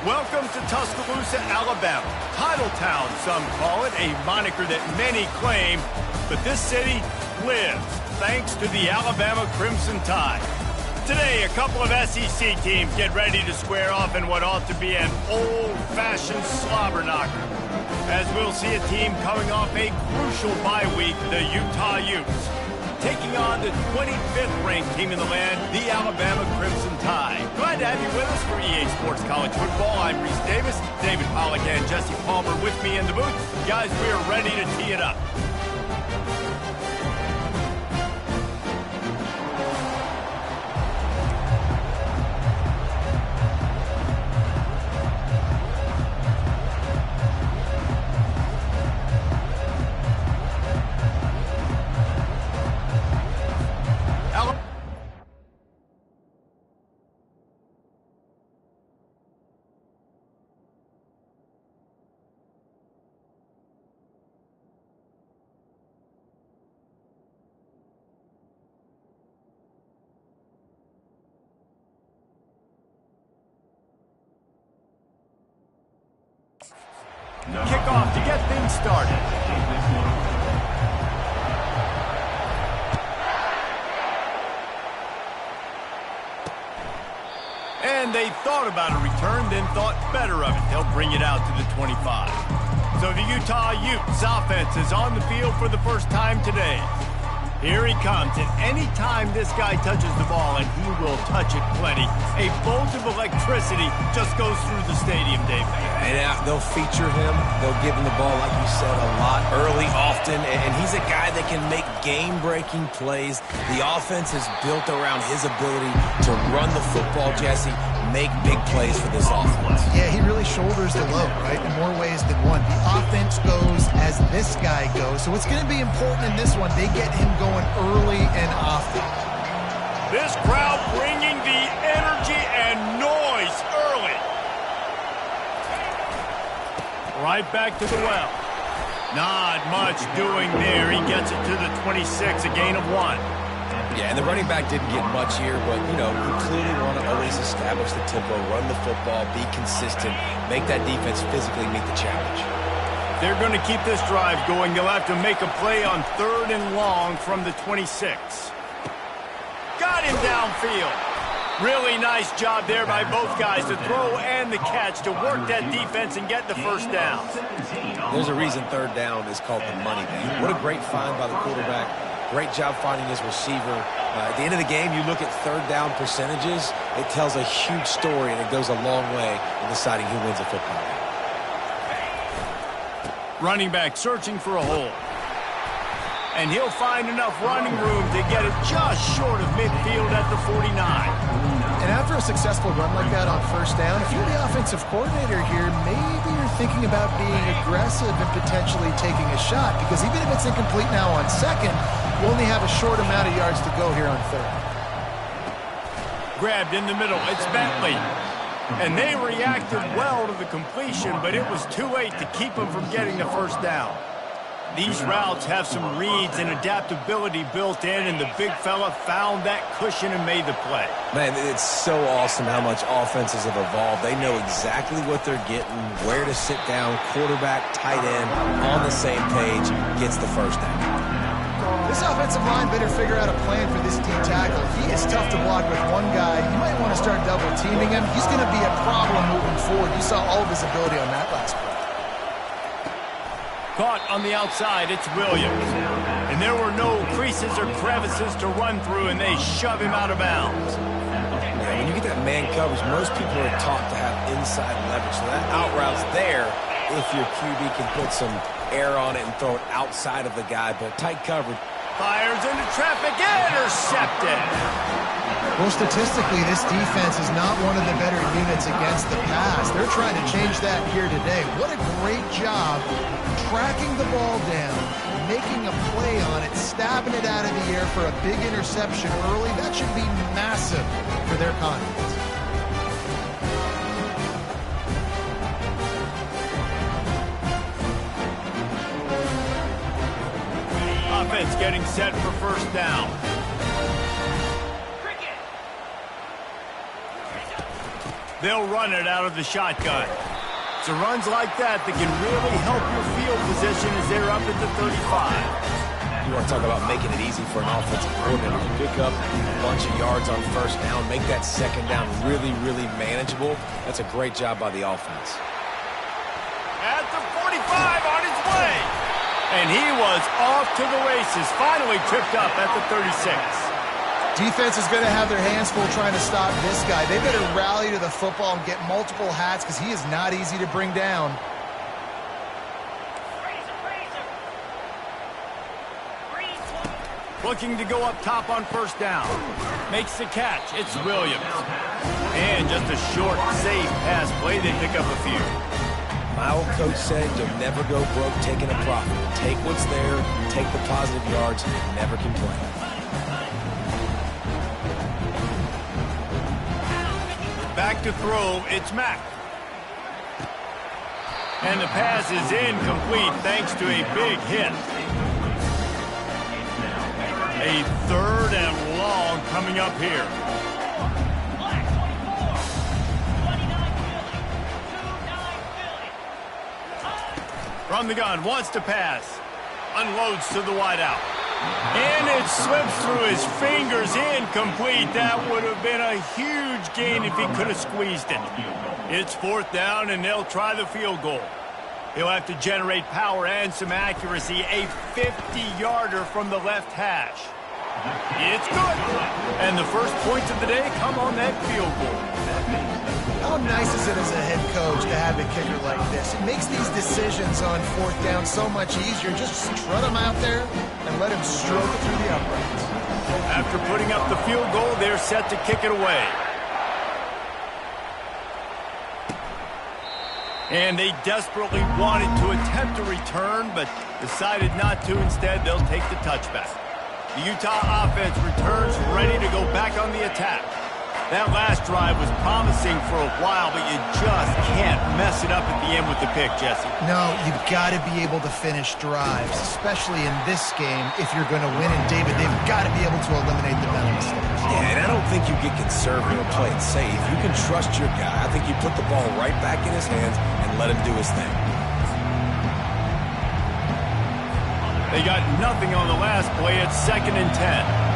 Welcome to Tuscaloosa, Alabama. Title Town, some call it, a moniker that many claim, but this city lives thanks to the Alabama Crimson Tide. Today, a couple of SEC teams get ready to square off in what ought to be an old-fashioned slobber knocker. As we'll see a team coming off a crucial bye week, the Utah Utes, taking on the 25th ranked team in the land, the Alabama Crimson Tide. Glad to have you with us for EA Sports College Football. I'm Reese Davis, David Pollack and Jesse Palmer with me in the booth. Guys, we are ready to tee it up. Kickoff to get things started. And they thought about a return, then thought better of it. They'll bring it out to the 25. So the Utah Utes offense is on the field for the first time today. Here he comes, and any time this guy touches the ball, and he will touch it plenty, a bolt of electricity just goes through the stadium, David. And they'll feature him. They'll give him the ball, like you said, a lot, early, often, and he's a guy that can make game-breaking plays. The offense is built around his ability to run the football, Jesse, make big plays for this offense. Yeah, he really shoulders the load, right, in more ways than one. The offense goes as this guy goes, so it's going to be important in this one. They get him going early and often. This crowd bringing the energy and noise early. Right back to the well. Not much doing there. He gets it to the 26, a gain of 1. Yeah, and the running back didn't get much here, but, you know, we clearly want to always establish the tempo, run the football, be consistent, make that defense physically meet the challenge. They're going to keep this drive going. They'll have to make a play on 3rd and long from the 26. Got him downfield. Really nice job there by both guys to throw and the catch to work that defense and get the first down. There's a reason 3rd down is called the money down. What a great find by the quarterback. Great job finding his receiver. At the end of the game, you look at 3rd down percentages. It tells a huge story, and it goes a long way in deciding who wins a football game. Running back searching for a hole. And he'll find enough running room to get it just short of midfield at the 49. And after a successful run like that on 1st down, if you're the offensive coordinator here, maybe you're thinking about being aggressive and potentially taking a shot, because even if it's incomplete now on 2nd, you only have a short amount of yards to go here on 3rd. Grabbed in the middle. It's Bentley. And they reacted well to the completion, but it was too late to keep them from getting the 1st down. These routes have some reads and adaptability built in, and the big fella found that cushion and made the play. Man, it's so awesome how much offenses have evolved. They know exactly what they're getting, where to sit down, quarterback, tight end, on the same page, gets the 1st down. This offensive line better figure out a plan for this D tackle. He is tough to block with one guy. You might want to start double teaming him. He's going to be a problem moving forward. You saw all of his ability on that last play. Caught on the outside, it's Williams. And there were no creases or crevices to run through, and they shove him out of bounds. Yeah, when you get that man coverage, most people are taught to have inside leverage. So that out route's there if your QB can put some air on it and throw it outside of the guy, but tight coverage. Fires into traffic, intercepted. Well, statistically, this defense is not one of the better units against the pass. They're trying to change that here today. What a great job tracking the ball down, making a play on it, stabbing it out of the air for a big interception early. That should be massive for their confidence. Offense getting set for 1st down. They'll run it out of the shotgun. It's runs like that that can really help your field position as they're up at the 35. You want to talk about making it easy for an offensive coordinator to pick up a bunch of yards on first down, make that second down really, really manageable. That's a great job by the offense. At the 45 on his way. And he was off to the races, finally tripped up at the 36. Defense is going to have their hands full trying to stop this guy. They better rally to the football and get multiple hats because he is not easy to bring down. Looking to go up top on first down. Makes the catch. It's Williams. And just a short, safe pass play. They pick up a few. My old coach said you'll never go broke taking a profit. Take what's there, take the positive yards, and never complain. Back to throw, it's Mack. And the pass is incomplete thanks to a big hit. A 3rd and long coming up here. From the gun, wants to pass. Unloads to the wideout. And it slips through his fingers, incomplete. That would have been a huge gain if he could have squeezed it. It's 4th down, and they'll try the field goal. He'll have to generate power and some accuracy. A 50-yarder from the left hash. It's good. And the first points of the day come on that field goal. How nice is it as a head coach to have a kicker like this? It makes these decisions on 4th down so much easier. Just strut him out there and let him stroke it through the uprights. After putting up the field goal, they're set to kick it away. And they desperately wanted to attempt a return, but decided not to. Instead, they'll take the touchback. The Utah offense returns ready to go back on the attack. That last drive was promising for a while, but you just can't mess it up at the end with the pick, Jesse. No, you've got to be able to finish drives, especially in this game if you're going to win. And, David, they've got to be able to eliminate the mental mistakes. Yeah, and I don't think you get conservative or play it safe. You can trust your guy. I think you put the ball right back in his hands and let him do his thing. They got nothing on the last play. It's 2nd and 10.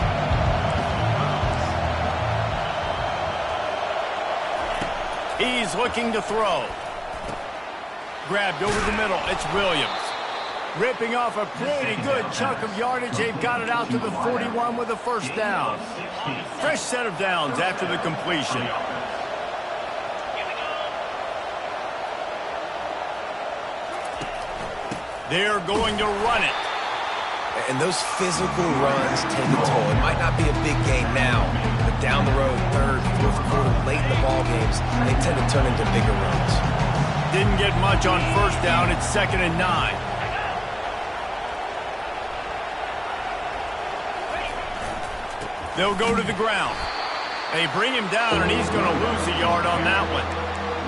He's looking to throw. Grabbed over the middle. It's Williams. Ripping off a pretty good chunk of yardage. They've got it out to the 41 with a 1st down. Fresh set of downs after the completion. They're going to run it. And those physical runs take a toll. It might not be a big game now, but down the road, 3rd, 4th quarter, late in the ball games, they tend to turn into bigger runs. Didn't get much on 1st down. It's 2nd and 9. They'll go to the ground. They bring him down, and he's going to lose a yard on that one.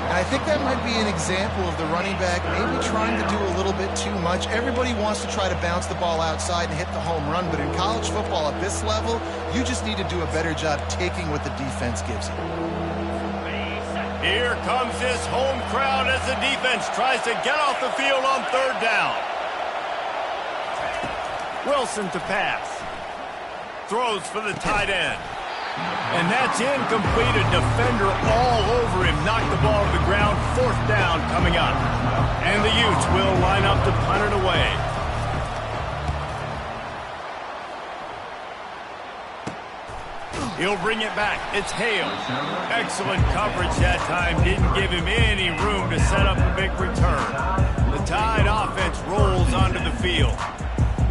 And I think that might be an example of the running back maybe trying to do a little bit too much. Everybody wants to try to bounce the ball outside and hit the home run, but in college football at this level, you just need to do a better job taking what the defense gives you. Here comes this home crowd as the defense tries to get off the field on 3rd down. Wilson to pass. Throws for the tight end. And that's incomplete. A defender all over him. Knocked the ball to the ground. 4th down coming up. And the Utes will line up to punt it away. He'll bring it back. It's Hale. Excellent coverage that time. Didn't give him any room to set up a big return. The Tide offense rolls onto the field.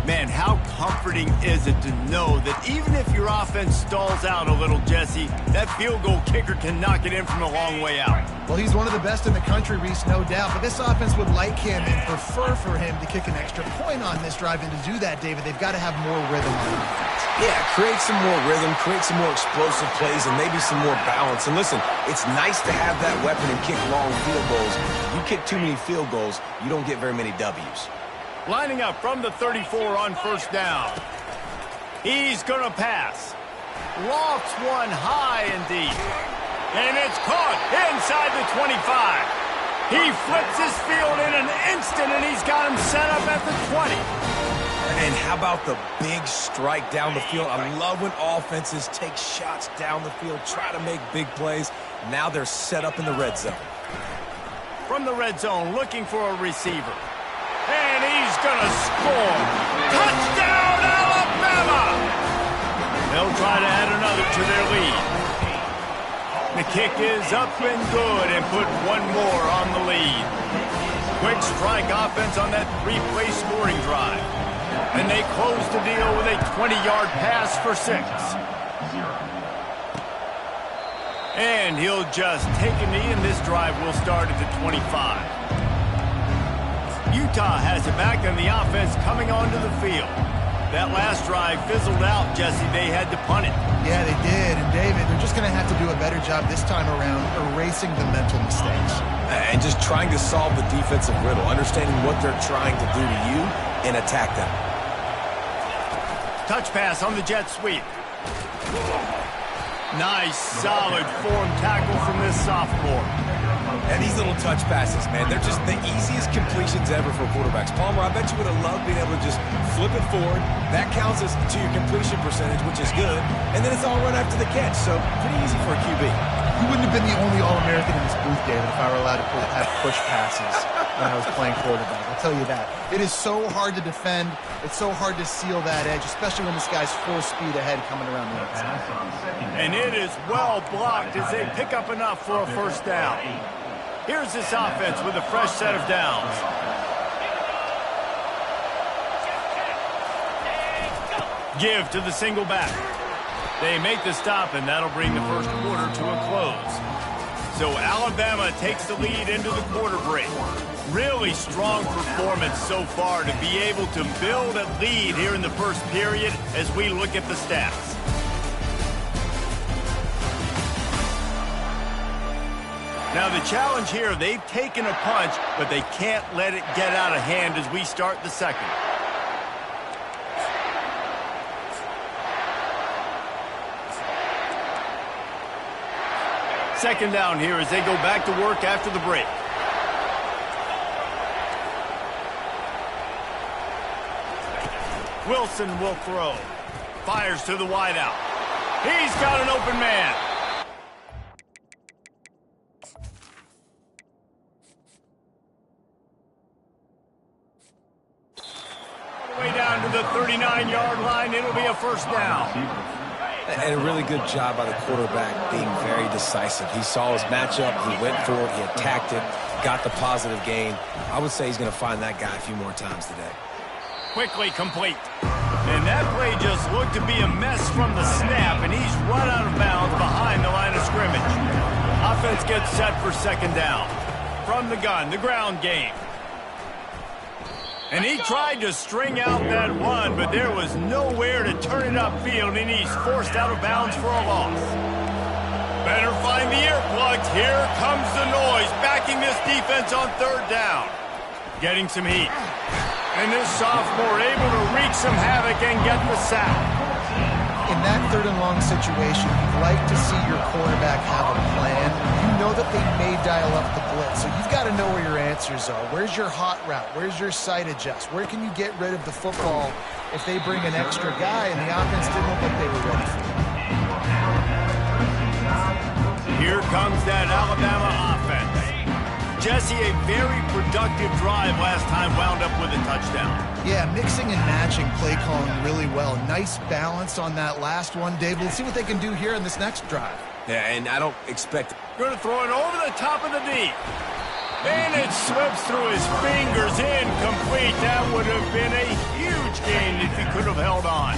Man, how comforting is it to know that even if your offense stalls out a little, Jesse, that field goal kicker can knock it in from a long way out. Well, he's one of the best in the country, Reese, no doubt. But this offense would like him and prefer for him to kick an extra point on this drive. And to do that, David, they've got to have more rhythm on defense. Yeah, create some more rhythm, create some more explosive plays, and maybe some more balance. And listen, it's nice to have that weapon and kick long field goals. You kick too many field goals, you don't get very many W's. Lining up from the 34 on 1st down. He's going to pass. Lofts one high and deep. And it's caught inside the 25. He flips his field in an instant, and he's got him set up at the 20. And how about the big strike down the field? I love when offenses take shots down the field, try to make big plays. Now they're set up in the red zone. From the red zone, looking for a receiver. And he's going to score. Touchdown, Alabama! They'll try to add another to their lead. The kick is up and good and put one more on the lead. Quick strike offense on that three-play scoring drive. And they close the deal with a 20-yard pass for 6. And he'll just take a knee, and this drive will start at the 25. Utah has it back, and the offense coming onto the field. That last drive fizzled out, Jesse. They had to punt it. Yeah, they did. And, David, they're just going to have to do a better job this time around erasing the mental mistakes. And just trying to solve the defensive riddle, understanding what they're trying to do to you and attack them. Touch pass on the jet sweep. Nice, solid form tackle from this sophomore. And these little touch passes, man, they're just the easiest completions ever for quarterbacks. Palmer, I bet you would have loved being able to just flip it forward. That counts as to your completion percentage, which is good. And then it's all run after the catch, so pretty easy for a QB. You wouldn't have been the only All-American in this booth, David, if I were allowed to have push passes when I was playing quarterback. I'll tell you that. It is so hard to defend. It's so hard to seal that edge, especially when this guy's full speed ahead coming around the outside. And it is well blocked as they pick up enough for a first down. Here's this offense with a fresh set of downs. Give to the single back. They make the stop, and that'll bring the first quarter to a close. So Alabama takes the lead into the quarter break. Really strong performance so far to be able to build a lead here in the first period as we look at the stats. Now the challenge here, they've taken a punch, but they can't let it get out of hand as we start the second. Second down here as they go back to work after the break. Wilson will throw. Fires to the wideout. He's got an open man. All the way down to the 39-yard line. It'll be a first down. And a really good job by the quarterback being very decisive. He saw his matchup, he went for it, he attacked it, got the positive gain. I would say he's going to find that guy a few more times today. Quickly complete. And that play just looked to be a mess from the snap, and he's run out of bounds behind the line of scrimmage. Offense gets set for second down. From the gun, the ground game. And he tried to string out that run, but there was nowhere to turn it upfield, and he's forced out of bounds for a loss. Better find the earplugs. Here comes the noise, backing this defense on third down. Getting some heat. And this sophomore able to wreak some havoc and get the sack. In that third and long situation, you'd like to see your quarterback have a plan. You know that they may dial up the blitz, so you've got to know where your answers are. Where's your hot route? Where's your sight adjust? Where can you get rid of the football if they bring an extra guy and the offense didn't look like they were ready for it? Here comes that Alabama offense. Jesse, a very productive drive last time, wound up with a touchdown. Yeah, mixing and matching play calling really well. Nice balance on that last one, Dave. Let's see what they can do here in this next drive. Yeah, and I don't expect... Going to throw it over the top of the deep. And it slips through his fingers, incomplete. That would have been a huge gain if he could have held on.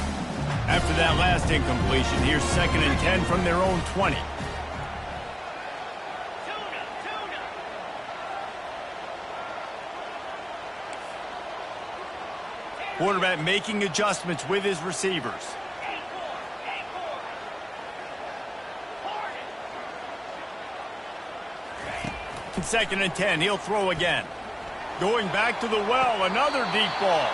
After that last incompletion, here's 2nd and 10 from their own 20. Quarterback making adjustments with his receivers. And 2nd and 10, he'll throw again. Going back to the well, another deep ball.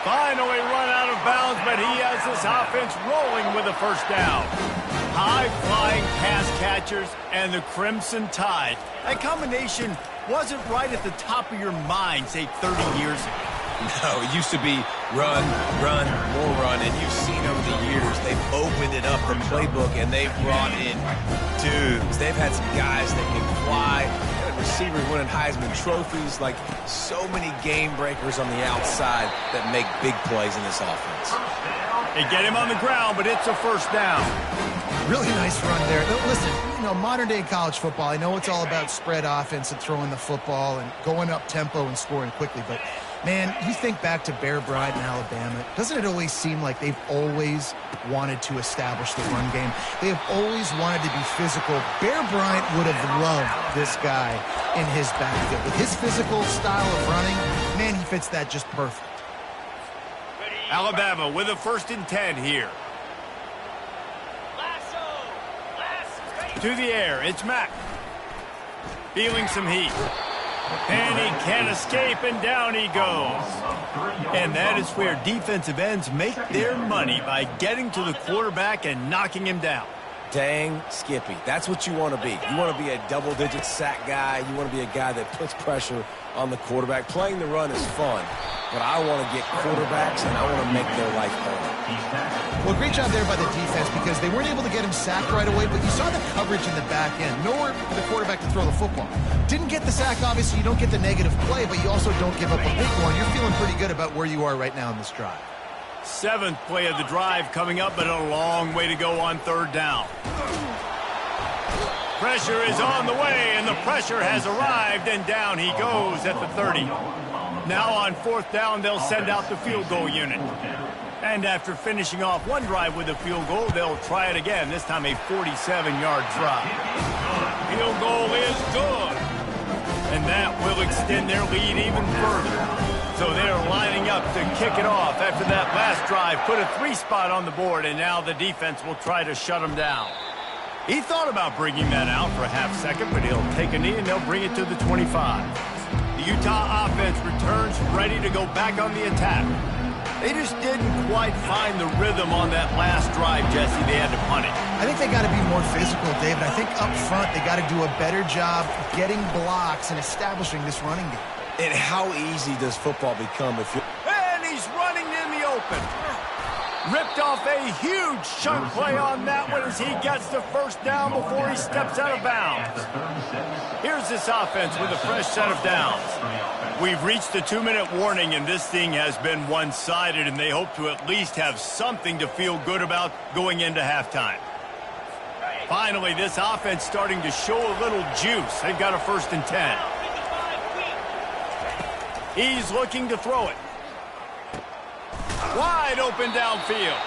Finally run out of bounds, but he has this offense rolling with a first down. High-flying pass catchers and the Crimson Tide. That combination wasn't right at the top of your mind, say, 30 years ago. No, it used to be run, run, more run, and you've seen over the years, they've opened it up, the playbook, and they've brought in dudes. They've had some guys that can fly, receivers winning Heisman trophies, like so many game breakers on the outside that make big plays in this offense. They get him on the ground, but it's a first down. Really nice run there. Listen, modern-day college football, I know it's all about spread offense and throwing the football and going up tempo and scoring quickly, but man, you think back to Bear Bryant in Alabama, doesn't it always seem like they've always wanted to establish the run game? They have always wanted to be physical. Bear Bryant would have loved this guy in his backfield. With his physical style of running, man, he fits that just perfect. Alabama with a 1st and 10 here. To the air, it's Mack. Feeling some heat. And he can't escape, and down he goes. And that is where defensive ends make their money, by getting to the quarterback and knocking him down. Dang, Skippy. That's what you want to be. You want to be a double-digit sack guy. You want to be a guy that puts pressure on the quarterback. Playing the run is fun, but I want to get quarterbacks, and I want to make their life hard. Well, great job there by the defense, because they weren't able to get him sacked right away, but you saw the coverage in the back end. Nowhere for the quarterback to throw the football. Didn't get the sack, obviously. You don't get the negative play, but you also don't give up a big one. You're feeling pretty good about where you are right now in this drive. 7th play of the drive coming up, but a long way to go on 3rd down. Pressure is on the way, and the pressure has arrived, and down he goes at the 30. Now on 4th down, they'll send out the field goal unit. And after finishing off one drive with a field goal, they'll try it again, this time a 47-yard try. Field goal is good. And that will extend their lead even further. So they're lining up to kick it off after that last drive. Put a 3 spot on the board, and now the defense will try to shut them down. He thought about bringing that out for a half second, but he'll take a knee and they'll bring it to the 25. The Utah offense returns ready to go back on the attack. They just didn't quite find the rhythm on that last drive, Jesse. They had to punt it. I think they got to be more physical, David. I think up front they got to do a better job getting blocks and establishing this running game. And how easy does football become if you're... And he's running in the open. Ripped off a huge chunk play on that one as he gets the 1st down before he steps out of bounds. Here's this offense with a fresh set of downs. We've reached the 2-minute warning, and this thing has been one-sided, and they hope to at least have something to feel good about going into halftime. Finally, this offense starting to show a little juice. They've got a 1st and 10. He's looking to throw it. Wide open downfield.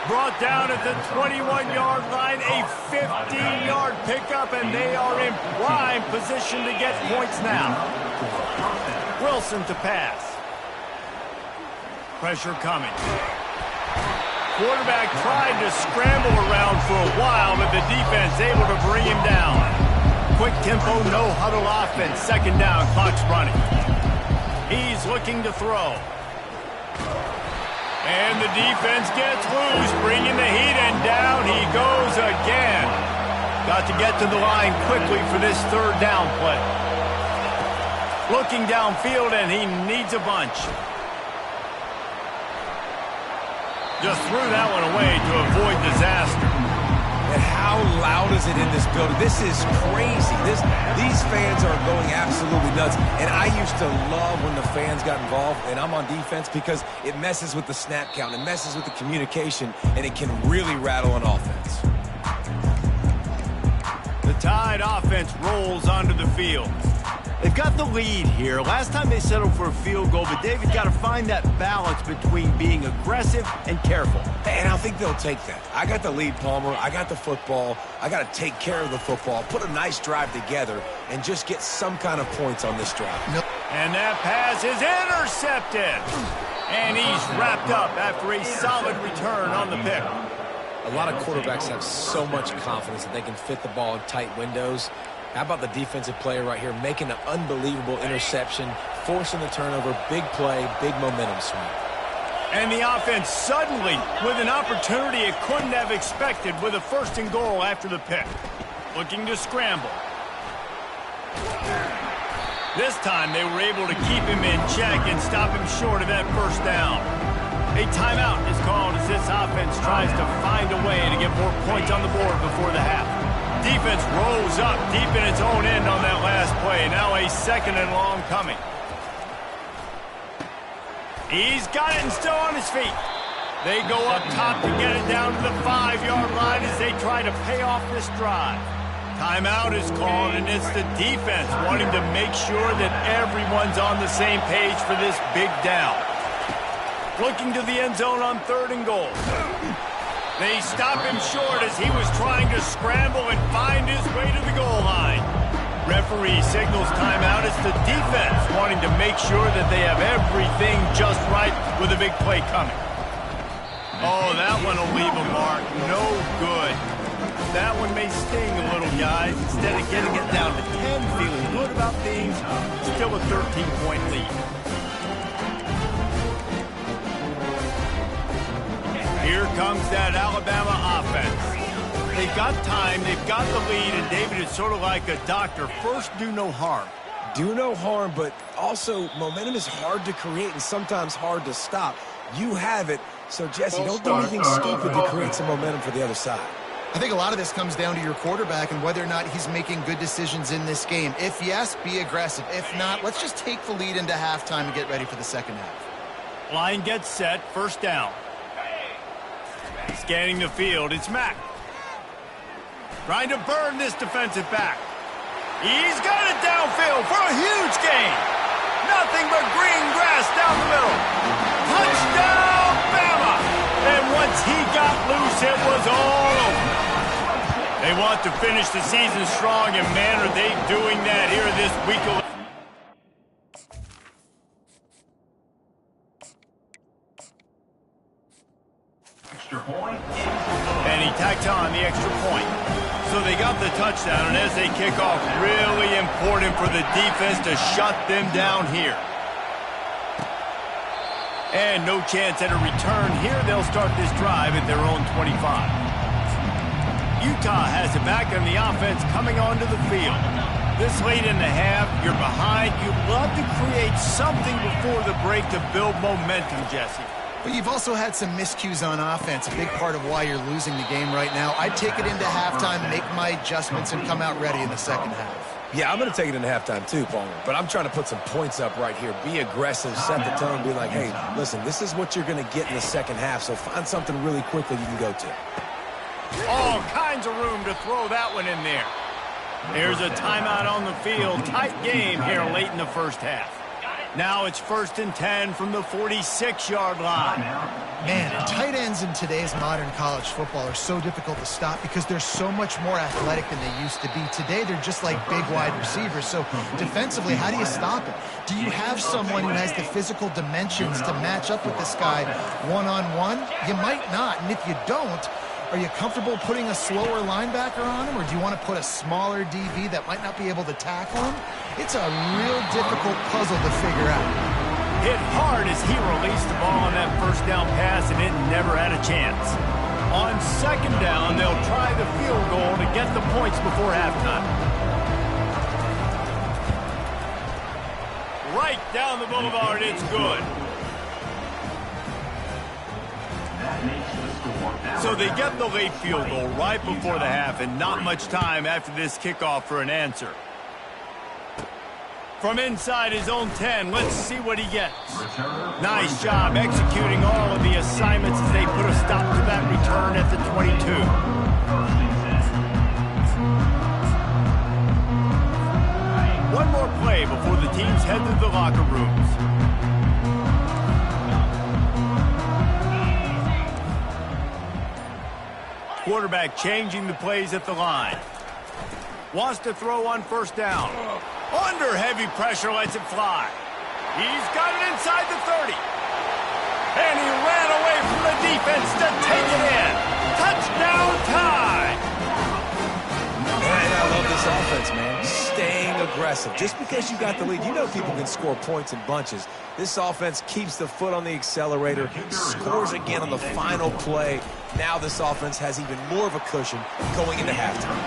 Brought down at the 21-yard line, a 15-yard pickup, and they are in prime position to get points now. Wilson to pass. Pressure coming. Quarterback tried to scramble around for a while, but the defense able to bring him down. Quick tempo, no huddle offense. 2nd down, clock's running. He's looking to throw. And the defense gets loose, bringing the heat, and down he goes again. Got to get to the line quickly for this 3rd down play. Looking downfield, and he needs a bunch. Just threw that one away to avoid disaster. And how loud is it in this building? This is crazy. These fans are going absolutely nuts. And I used to love when the fans got involved, and I'm on defense, because it messes with the snap count. It messes with the communication, and it can really rattle an offense. The Tide offense rolls onto the field. They've got the lead here. Last time they settled for a field goal, but David's got to find that balance between being aggressive and careful. And I think they'll take that. I got the lead, Palmer. I got the football. I got to take care of the football, put a nice drive together, and just get some kind of points on this drive. And that pass is intercepted. And he's wrapped up after a solid return on the pick. A lot of quarterbacks have so much confidence that they can fit the ball in tight windows. How about the defensive player right here making an unbelievable interception, forcing the turnover, big play, big momentum swing. And the offense suddenly with an opportunity it couldn't have expected with a 1st and goal after the pick. Looking to scramble. This time they were able to keep him in check and stop him short of that 1st down. A timeout is called as this offense tries to find a way to get more points on the board before the half. Defense rolls up deep in its own end on that last play. Now a 2nd and long coming. He's got it and still on his feet. They go up top to get it down to the 5-yard line as they try to pay off this drive. Timeout is called, and it's the defense wanting to make sure that everyone's on the same page for this big down. Looking to the end zone on 3rd and goal. They stop him short as he was trying to scramble and find his way to the goal line. Referee signals timeout. It's the defense wanting to make sure that they have everything just right with a big play coming. Oh, that one will leave a mark. No good. That one may sting a little, guys. Instead of getting it down to 10, feeling good about things, still a 13-point lead. Here comes that Alabama offense. They've got time, they've got the lead, and David is sort of like a doctor. First, do no harm. Do no harm, but also momentum is hard to create and sometimes hard to stop. You have it, so Jesse, don't do anything stupid to create some momentum for the other side. I think a lot of this comes down to your quarterback and whether or not he's making good decisions in this game. If yes, be aggressive. If not, let's just take the lead into halftime and get ready for the 2nd half. Line gets set, 1st down. Scanning the field, it's Mack. Trying to burn this defensive back. He's got it downfield for a huge gain. Nothing but green grass down the middle. Touchdown, Bama! And once he got loose, it was all over. They want to finish the season strong, and man, are they doing that here this week. Extra point. And he tacked on the extra point. So they got the touchdown, and as they kick off, really important for the defense to shut them down here. And no chance at a return here. They'll start this drive at their own 25. Utah has it back on the offense coming onto the field. This late in the half, you're behind. You'd love to create something before the break to build momentum, Jesse. But you've also had some miscues on offense, a big part of why you're losing the game right now. I'd take it into halftime, make my adjustments, and come out ready in the 2nd half. Yeah, I'm going to take it into halftime too, Palmer. But I'm trying to put some points up right here. Be aggressive, set the tone, be like, hey, listen, this is what you're going to get in the 2nd half, so find something really quickly you can go to. All kinds of room to throw that one in there. There's a timeout on the field. Tight game here late in the 1st half. Now it's 1st and 10 from the 46-yard line. Man, and tight ends in today's modern college football are so difficult to stop because they're so much more athletic than they used to be. Today, they're just like big wide receivers. So defensively, how do you stop it? Do you have someone who has the physical dimensions to match up with this guy one-on-one? You might not, and if you don't, are you comfortable putting a slower linebacker on him, or do you want to put a smaller DB that might not be able to tackle him? It's a real difficult puzzle to figure out. Hit hard as he released the ball on that 1st down pass, and it never had a chance. On 2nd down, they'll try the field goal to get the points before halftime. Right down the boulevard, it's good. So they get the late field goal right before the half, and not much time after this kickoff for an answer. From inside his own 10, let's see what he gets. Nice job executing all of the assignments as they put a stop to that return at the 22. One more play before the teams head to the locker rooms. Quarterback changing the plays at the line. Wants to throw on 1st down. Under heavy pressure, lets it fly. He's got it inside the 30. And he ran away from the defense to take it in. Touchdown time! Man, I love this offense. offense, man. Staying aggressive. Just because you got the lead, you know people can score points in bunches. This offense keeps the foot on the accelerator, scores again on the final play. Now this offense has even more of a cushion going into halftime.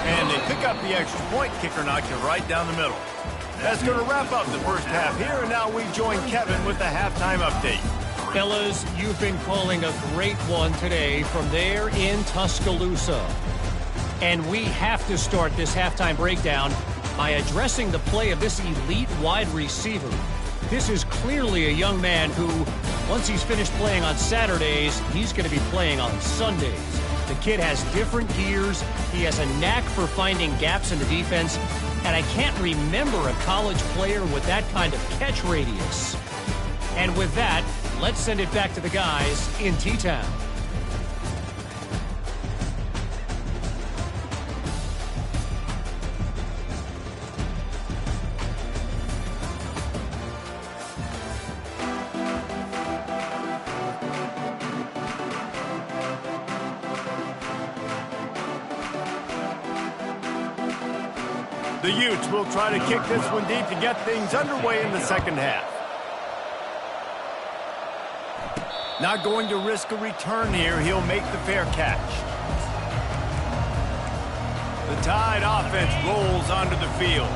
And they pick up the extra point. Kicker knocks it right down the middle. That's going to wrap up the first half here, and now we join Kevin with the halftime update. Fellas, you've been calling a great one today from there in Tuscaloosa. And we have to start this halftime breakdown by addressing the play of this elite wide receiver. This is clearly a young man who, once he's finished playing on Saturdays, he's going to be playing on Sundays. The kid has different gears. He has a knack for finding gaps in the defense. And I can't remember a college player with that kind of catch radius. And with that, let's send it back to the guys in T-Town. The Utes will try to kick this one deep to get things underway in the second half. Not going to risk a return here. He'll make the fair catch. The Tide offense rolls onto the field.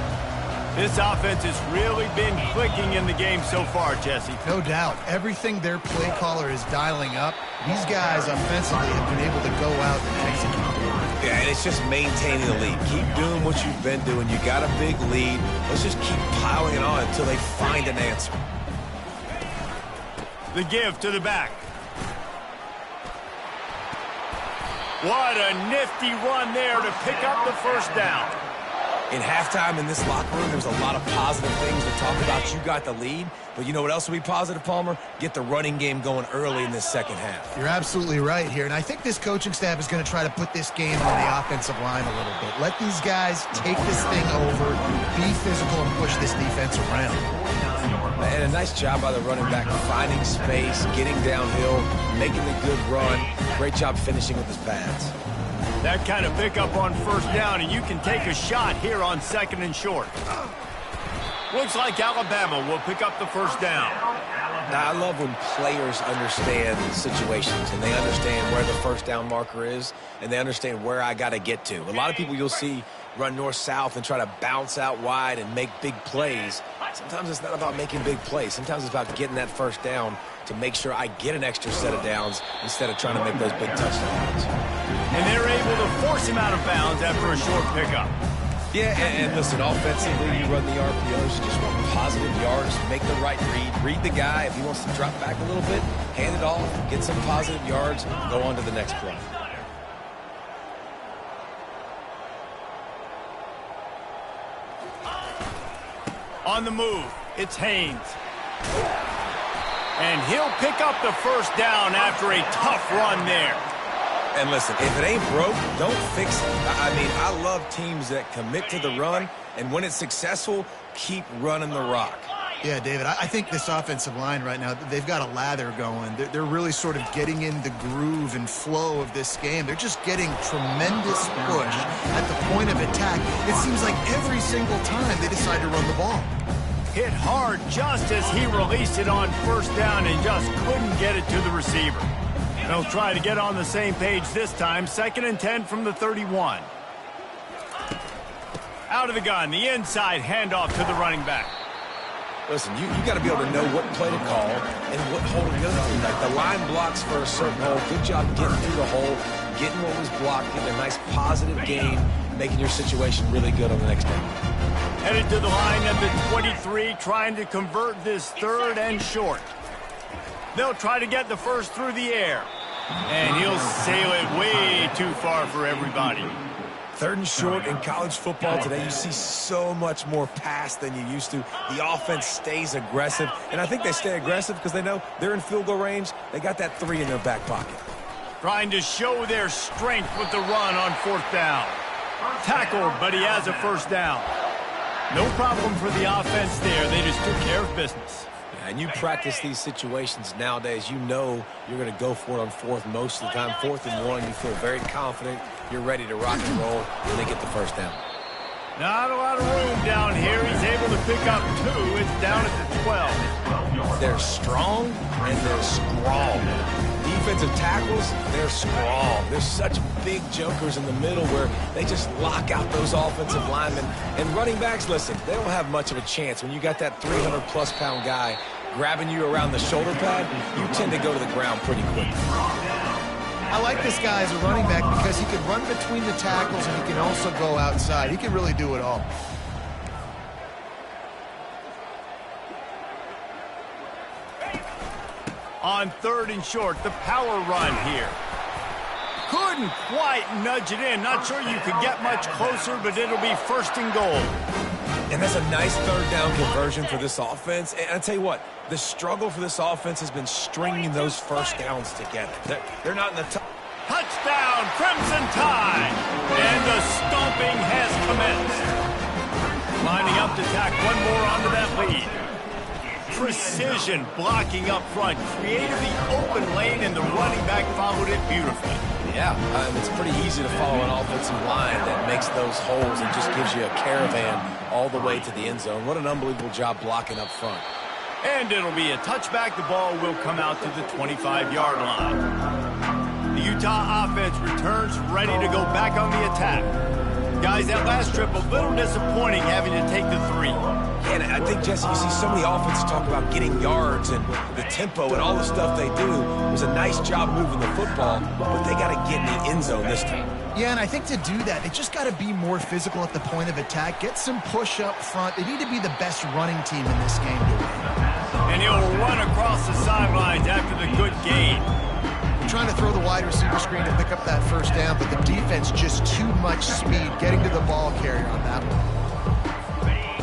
This offense has really been clicking in the game so far, Jesse. No doubt. Everything their play caller is dialing up, these guys offensively have been able to go out and execute. Yeah, and it's just maintaining the lead. Keep doing what you've been doing. You got a big lead. Let's just keep piling it on until they find an answer. The give to the back. What a nifty run there to pick up the first down. In halftime in this locker room, there's a lot of positive things to talk about. You got the lead, but you know what else will be positive, Palmer? Get the running game going early in this second half. You're absolutely right here, and I think this coaching staff is going to try to put this game on the offensive line a little bit. Let these guys take this thing over, be physical, and push this defense around. And a nice job by the running back, finding space, getting downhill, making a good run. Great job finishing with his pads. That kind of pickup on first down, and you can take a shot here on second and short. Looks like Alabama will pick up the first down. Now, I love when players understand situations, and they understand where the first down marker is, and they understand where I got to get to. A lot of people you'll see run north-south and try to bounce out wide and make big plays. Sometimes it's not about making big plays. Sometimes it's about getting that first down to make sure I get an extra set of downs instead of trying to make those big touchdowns. And they're able to force him out of bounds after a short pickup. Yeah, and listen, offensively, you run the RPOs, you just want positive yards, make the right read the guy. If he wants to drop back a little bit, hand it off, get some positive yards, go on to the next play. On the move, it's Haynes. And he'll pick up the first down after a tough run there. And listen, if it ain't broke, don't fix it. I mean, I love teams that commit to the run, and when it's successful, keep running the rock. Yeah, David, I think this offensive line right now, they've got a lather going. They're really sort of getting in the groove and flow of this game. They're just getting tremendous push at the point of attack. It seems like every single time they decide to run the ball. Hit hard just as he released it on first down and just couldn't get it to the receiver. They'll try to get on the same page this time. 2nd and 10 from the 31. Out of the gun, the inside handoff to the running back. Listen, you got to be able to know what play to call and what hole to go to. Like the line blocks for a certain hole. Good job getting through the hole, getting what was blocked, getting a nice positive gain, making your situation really good on the next down. Headed to the line at the 23, trying to convert this 3rd and short. They'll try to get the first through the air. And he'll sail it way too far for everybody. 3rd and short in college football today, you see so much more pass than you used to. The offense stays aggressive, and I think they stay aggressive because they know they're in field goal range. They got that 3 in their back pocket. Trying to show their strength with the run on 4th down. Tackled, but he has a first down. No problem for the offense there. They just took care of business. And you practice these situations nowadays, you know you're going to go for it on 4th most of the time. 4th and 1, you feel very confident. You're ready to rock and roll, and they get the first down. Not a lot of room down here. He's able to pick up 2. It's down at the 12. They're strong and they're scrawl. Defensive tackles, they're scrawl. There's such big jokers in the middle where they just lock out those offensive linemen. And running backs, listen, they don't have much of a chance. When you got that 300-plus pound guy grabbing you around the shoulder pad, you tend to go to the ground pretty quickly. I like this guy as a running back because he can run between the tackles and he can also go outside. He can really do it all. On 3rd and short, the power run here. Couldn't quite nudge it in. Not sure you could get much closer, but it'll be 1st and goal. And that's a nice 3rd down conversion for this offense. And I tell you what, the struggle for this offense has been stringing those 1st downs together. They're not in the top. Touchdown, Crimson Tide! And the stomping has commenced. Lining up to tack one more onto that lead. Precision blocking up front, created the open lane, and the running back followed it beautifully. Yeah, it's pretty easy to follow an offensive line that makes those holes and just gives you a caravan all the way to the end zone. What an unbelievable job blocking up front. And it'll be a touchback. The ball will come out to the 25-yard line. The Utah offense returns ready to go back on the attack. Guys, that last trip a little disappointing having to take the 3. And I think, Jesse, you see so many offenses talk about getting yards and the tempo and all the stuff they do. It was a nice job moving the football, but they got to get in the end zone this time. Yeah, and I think to do that, they just got to be more physical at the point of attack, get some push up front. They need to be the best running team in this game to win. And he'll run across the sidelines after the good gain. Trying to throw the wide receiver screen to pick up that 1st down, but the defense just too much speed getting to the ball carrier on that one.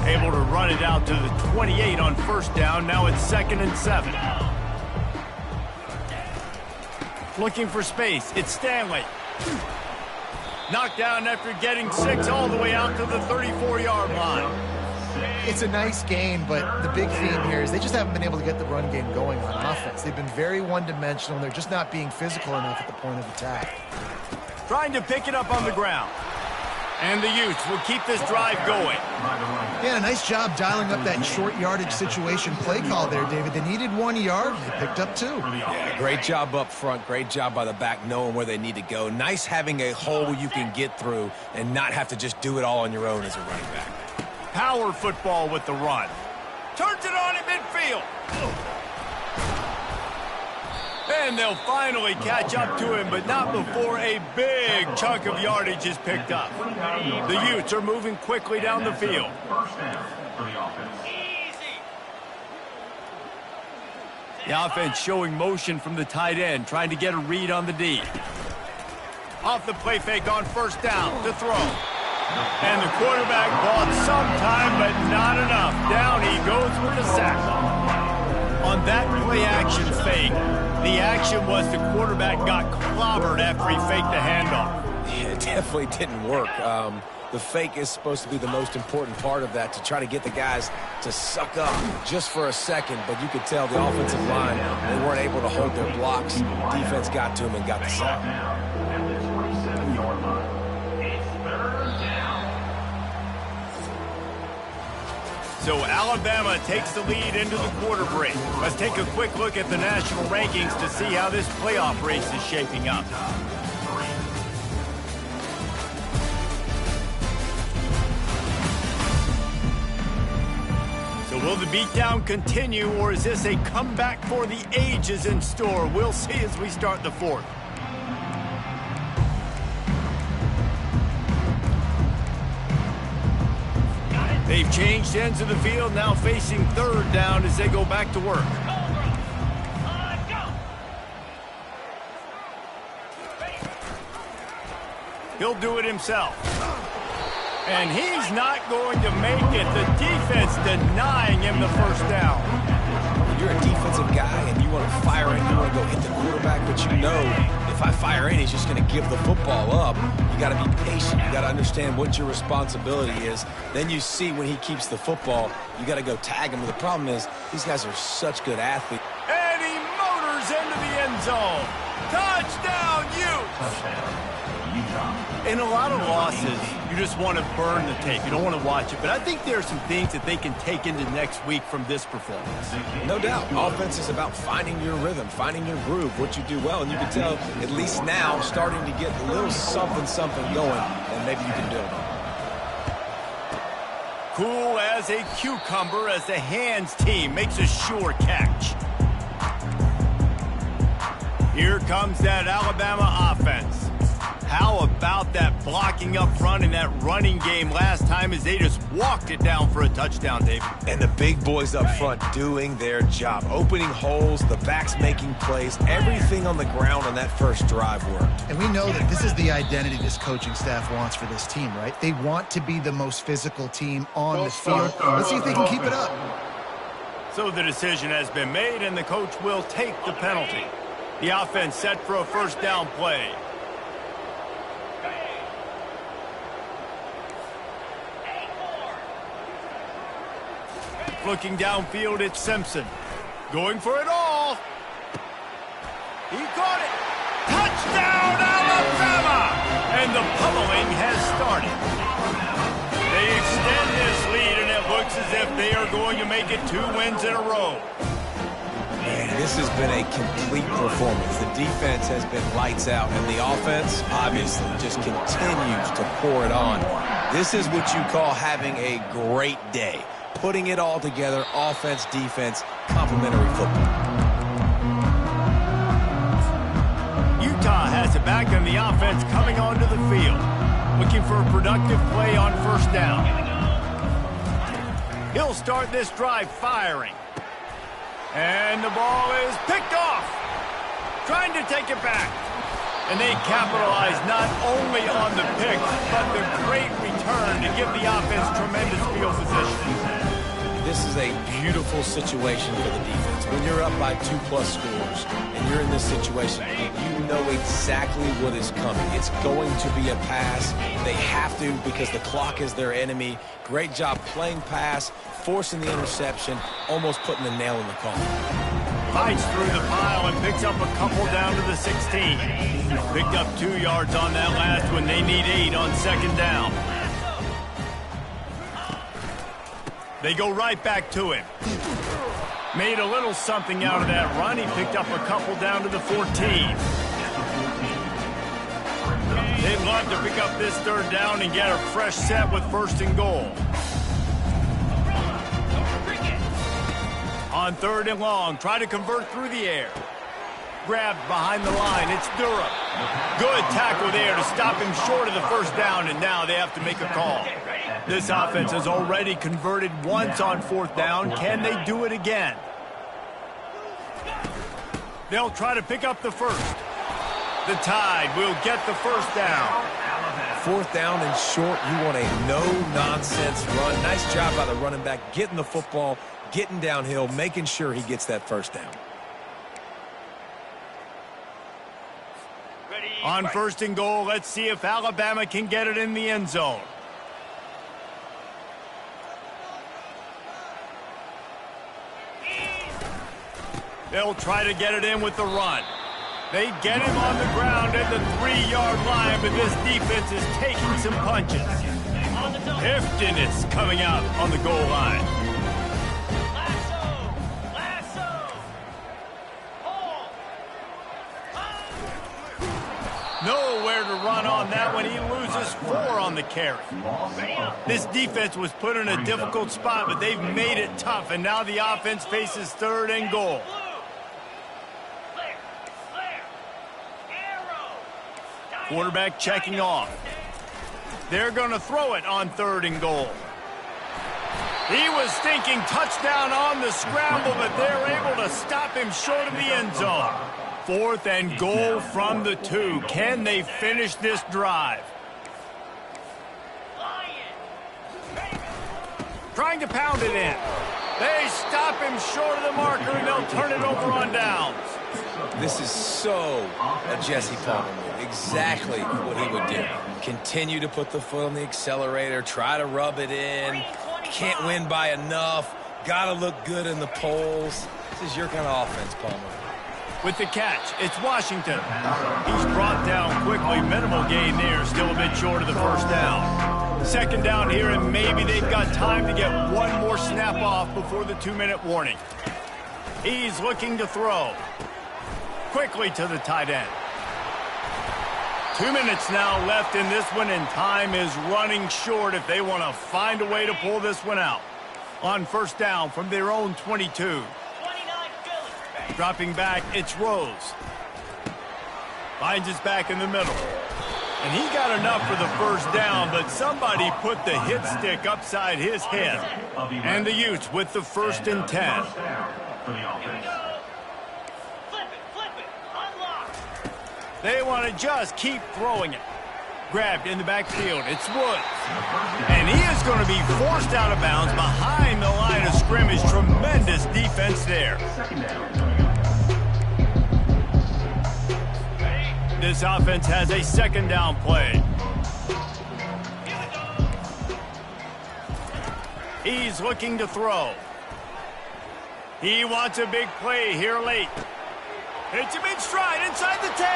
Able to run it out to the 28 on 1st down. Now it's 2nd and 7. Looking for space. It's Stanley. Knocked down after getting 6 all the way out to the 34-yard line. It's a nice game, but the big theme here is they just haven't been able to get the run game going on offense. They've been very one-dimensional. They're just not being physical enough at the point of attack. Trying to pick it up on the ground. And the Utes will keep this drive going. Yeah, a nice job dialing up that short yardage situation play call there, David. They needed 1 yard, and they picked up 2. Yeah, great job up front. Great job by the back knowing where they need to go. Nice having a hole you can get through and not have to just do it all on your own as a running back. Power football with the run. Turns it on in midfield. And they'll finally catch up to him, but not before a big chunk of yardage is picked up. The Utes are moving quickly down the field. The offense showing motion from the tight end, trying to get a read on the D. Off the play fake on 1st down to throw. And the quarterback bought some time, but not enough. Down he goes with the sack. On that play-action fake, the action was the quarterback got clobbered after he faked the handoff. Yeah, it definitely didn't work. The fake is supposed to be the most important part of that, to try to get the guys to suck up just for a second. But you could tell the offensive line, they weren't able to hold their blocks. Defense got to them and got the sack. So Alabama takes the lead into the quarter break. Let's take a quick look at the national rankings to see how this playoff race is shaping up. So will the beatdown continue, or is this a comeback for the ages in store? We'll see as we start the 4th. They've changed ends of the field, now facing 3rd down as they go back to work. He'll do it himself. And he's not going to make it. The defense denying him the 1st down. When you're a defensive guy and you want to fire in, you want to go hit the quarterback, but you know if I fire in, he's just going to give the football up. You got to be patient. You got to understand what your responsibility is. Then you see when he keeps the football, you got to go tag him. But the problem is these guys are such good athletes. And he motors into the end zone. Touchdown, Utes! Touchdown, Utah. In a lot of losses, you just want to burn the tape. You don't want to watch it. But I think there are some things that they can take into next week from this performance. No doubt. Offense is about finding your rhythm, finding your groove, what you do well. And you can tell, at least now, starting to get a little something going, and maybe you can build on. Cool as a cucumber as the hands team makes a sure catch. Here comes that Alabama offense. How about that blocking up front in that running game last time as they just walked it down for a touchdown, David? And the big boys up front doing their job. Opening holes, the backs making plays, everything on the ground on that first drive worked. And we know that this is the identity this coaching staff wants for this team, right? They want to be the most physical team on the field. Let's see if they can keep it up. So the decision has been made, and the coach will take the penalty. The offense set for a first down play. Looking downfield, it's Simpson. Going for it all. He caught it. Touchdown, Alabama! And the pummeling has started. They extend this lead, and it looks as if they are going to make it 2 wins in a row. Man, this has been a complete performance. The defense has been lights out, and the offense obviously just continues to pour it on. This is what you call having a great day. Putting it all together, offense, defense, complementary football. Utah has it back on the offense coming onto the field. Looking for a productive play on first down. He'll start this drive firing. And the ball is picked off. Trying to take it back. And they capitalize not only on the pick, but the great return to give the offense tremendous field position. This is a beautiful situation for the defense. When you're up by 2+ scores and you're in this situation, you know exactly what is coming. It's going to be a pass. They have to because the clock is their enemy. Great job playing pass, forcing the interception, almost putting the nail in the coffin. Fights through the pile and picks up a couple down to the 16. Picked up 2 yards on that last one. They need 8 on second down. They go right back to him. Made a little something out of that run. He picked up a couple down to the 14. They'd love to pick up this third down and get a fresh set with first and goal. On third and long, try to convert through the air. Grabbed behind the line, it's Durham. Good tackle there to stop him short of the first down, and now they have to make a call. This offense has already converted once on fourth down. Can they do it again? They'll try to pick up the first. The Tide will get the first down. Fourth down and short, you want a no-nonsense run. Nice job by the running back, getting the football, getting downhill, making sure he gets that first down. On first and goal, let's see if Alabama can get it in the end zone. They'll try to get it in with the run. They get him on the ground at the 3-yard line, but this defense is taking some punches. Heftiness coming out on the goal line. Nowhere to run on that one. He loses 4 on the carry. This defense was put in a difficult spot, but they've made it tough, and now the offense faces third and goal. Quarterback checking off. They're going to throw it on third and goal. He was thinking touchdown on the scramble, but they're able to stop him short of the end zone. Fourth and goal from the 2. Can they finish this drive? Trying to pound it in. They stop him short of the marker, and they'll turn it over on downs. This is so a Jesse Palmer move. Exactly what he would do. Continue to put the foot on the accelerator, try to rub it in. Can't win by enough. Got to look good in the polls. This is your kind of offense, Palmer. With the catch, it's Washington. He's brought down quickly. Minimal gain there, still a bit short of the first down. Second down here, and maybe they've got time to get one more snap off before the 2-minute warning. He's looking to throw. Quickly to the tight end. 2 minutes now left in this one, and time is running short if they want to find a way to pull this one out. On first down from their own 22. Dropping back, it's Rose. Finds his back in the middle. And he got enough for the first down, but somebody put the hit stick upside his head. And the Utes with the 1st and 10. They want to just keep throwing it. Grabbed in the backfield, it's Woods. And he is going to be forced out of bounds behind the line of scrimmage. Tremendous defense there. This offense has a second down play. He's looking to throw. He wants a big play here late. Hits him in stride inside the 10.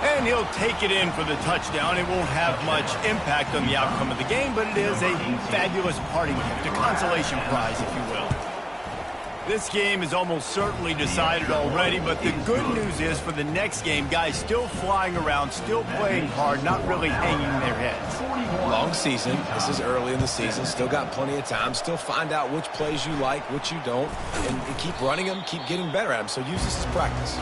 And he'll take it in for the touchdown. It won't have much impact on the outcome of the game, but it is a fabulous parting gift, a consolation prize, if you will. This game is almost certainly decided already, but the good news is for the next game, guys still flying around, still playing hard, not really hanging their heads. Long season. This is early in the season. Still got plenty of time. Still find out which plays you like, which you don't, and keep running them, keep getting better at them. So use this as practice.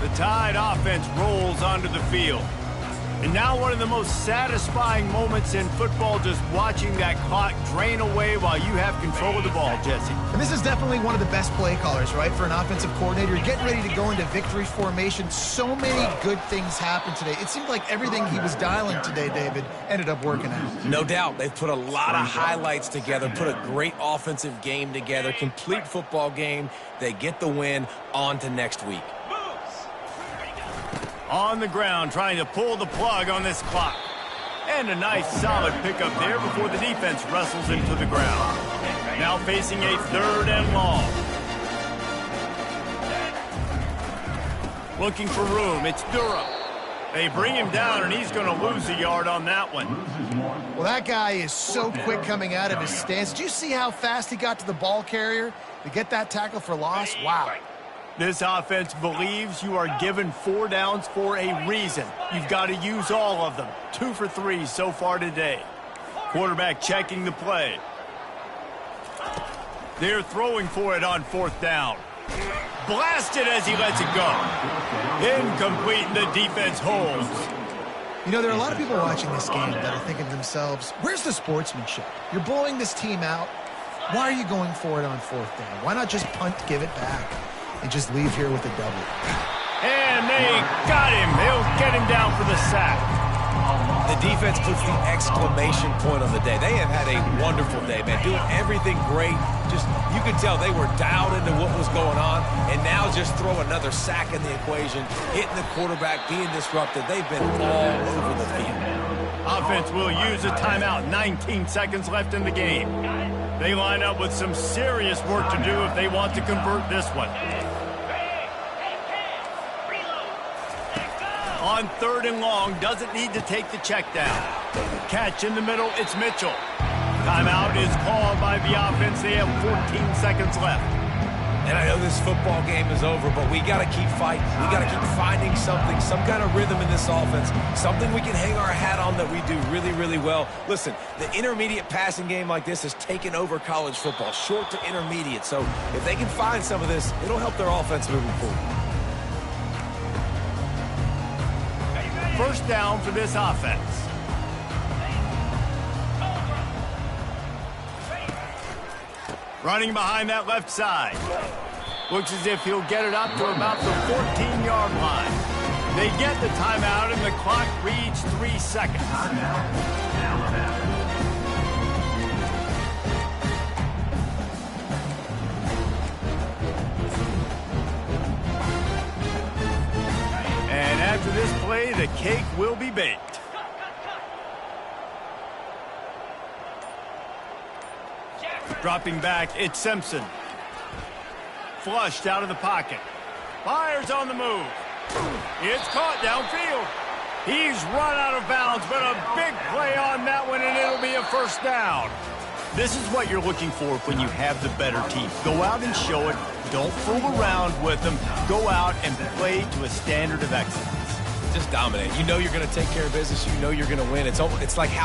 The Tide offense rolls onto the field. And now one of the most satisfying moments in football, just watching that clock drain away while you have control of the ball, Jesse. And this is definitely one of the best play callers, right, for an offensive coordinator. You're getting ready to go into victory formation. So many good things happened today. It seemed like everything he was dialing today, David, ended up working out. No doubt. They've put a lot of highlights together, put a great offensive game together, complete football game. They get the win. On to next week. On the ground, trying to pull the plug on this clock. And a nice solid pickup there before the defense wrestles into the ground. Now facing a 3rd and long. Looking for room, it's Durham. They bring him down, and he's going to lose a yard on that one. Well, that guy is so quick coming out of his stance. Did you see how fast he got to the ball carrier to get that tackle for loss? Wow. This offense believes you are given 4 downs for a reason. You've got to use all of them. 2 for 3 so far today. Quarterback checking the play. They're throwing for it on 4th down. Blasted as he lets it go. Incomplete, and the defense holds. You know, there are a lot of people watching this game that are thinking to themselves, where's the sportsmanship? You're blowing this team out. Why are you going for it on 4th down? Why not just punt, give it back, and just leave here with a double? And they got him. They'll get him down for the sack. The defense puts the exclamation point on the day. They have had a wonderful day, man. Doing everything great. Just, you could tell they were dialed into what was going on. And now just throw another sack in the equation. Hitting the quarterback, being disrupted. They've been all over the field. Offense will use a timeout. 19 seconds left in the game. They line up with some serious work to do if they want to convert this one. On 3rd and long, doesn't need to take the check down. Catch in the middle, it's Mitchell. Timeout is called by the offense. They have 14 seconds left. And I know this football game is over, but we got to keep fighting. We got to keep finding something, some kind of rhythm in this offense, something we can hang our hat on that we do really, really well. Listen, the intermediate passing game like this has taken over college football, short to intermediate. So if they can find some of this, it'll help their offense moving forward. First down for this offense. Running behind that left side. Looks as if he'll get it up to about the 14-yard line. They get the timeout, and the clock reads 3 seconds. And after this play, the cake will be baked. Dropping back, it's Simpson. flushed out of the pocket. Fires on the move. It's caught downfield. He's run out of bounds, but a big play on that one, and it'll be a first down. This is what you're looking for when you have the better team. Go out and show it. Don't fool around with them. Go out and play to a standard of excellence. Just dominate. You know you're going to take care of business. You know you're going to win. It's like how